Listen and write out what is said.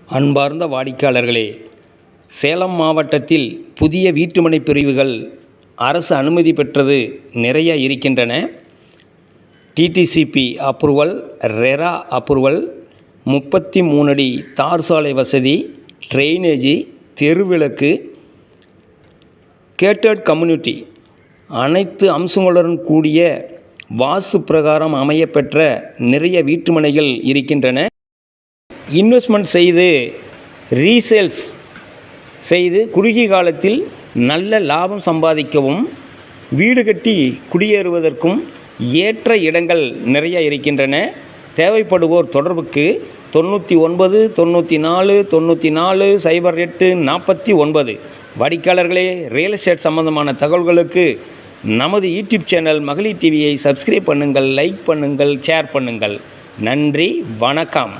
அன்பார்ந்த வாடிக்கையாளர்களே, சேலம் மாவட்டத்தில் புதிய வீட்டுமனை பிரிவுகள் அரசு அனுமதி பெற்றது நிறைய இருக்கின்றன. டிடிசிபி அப்ரூவல், ரெரா அப்ரூவல், 33 அடி தார் சாலை வசதி, ட்ரைனேஜி, தெருவிளக்கு, கேட்டட் கம்யூனிட்டி அனைத்து அம்சங்களுடன் கூடிய வாஸ்து பிரகாரம் அமையப்பெற்ற நிறைய வீட்டுமனைகள் இருக்கின்றன. இன்வெஸ்ட்மெண்ட் செய்து ரீசேல்ஸ் செய்து குறுகிய காலத்தில் நல்ல லாபம் சம்பாதிக்கவும் வீடு கட்டி குடியேறுவதற்கும் ஏற்ற இடங்கள் நிறைய இருக்கின்றன. தேவைப்படுவோர் தொடர்புக்கு 99 94 94 08 49. வாடிக்கையாளர்களே, ரியல் எஸ்டேட் சம்பந்தமான தகவல்களுக்கு நமது யூடியூப் சேனல் மகளிர் டிவியை சப்ஸ்கிரைப் பண்ணுங்கள், லைக் பண்ணுங்கள், ஷேர் பண்ணுங்கள். நன்றி, வணக்கம்.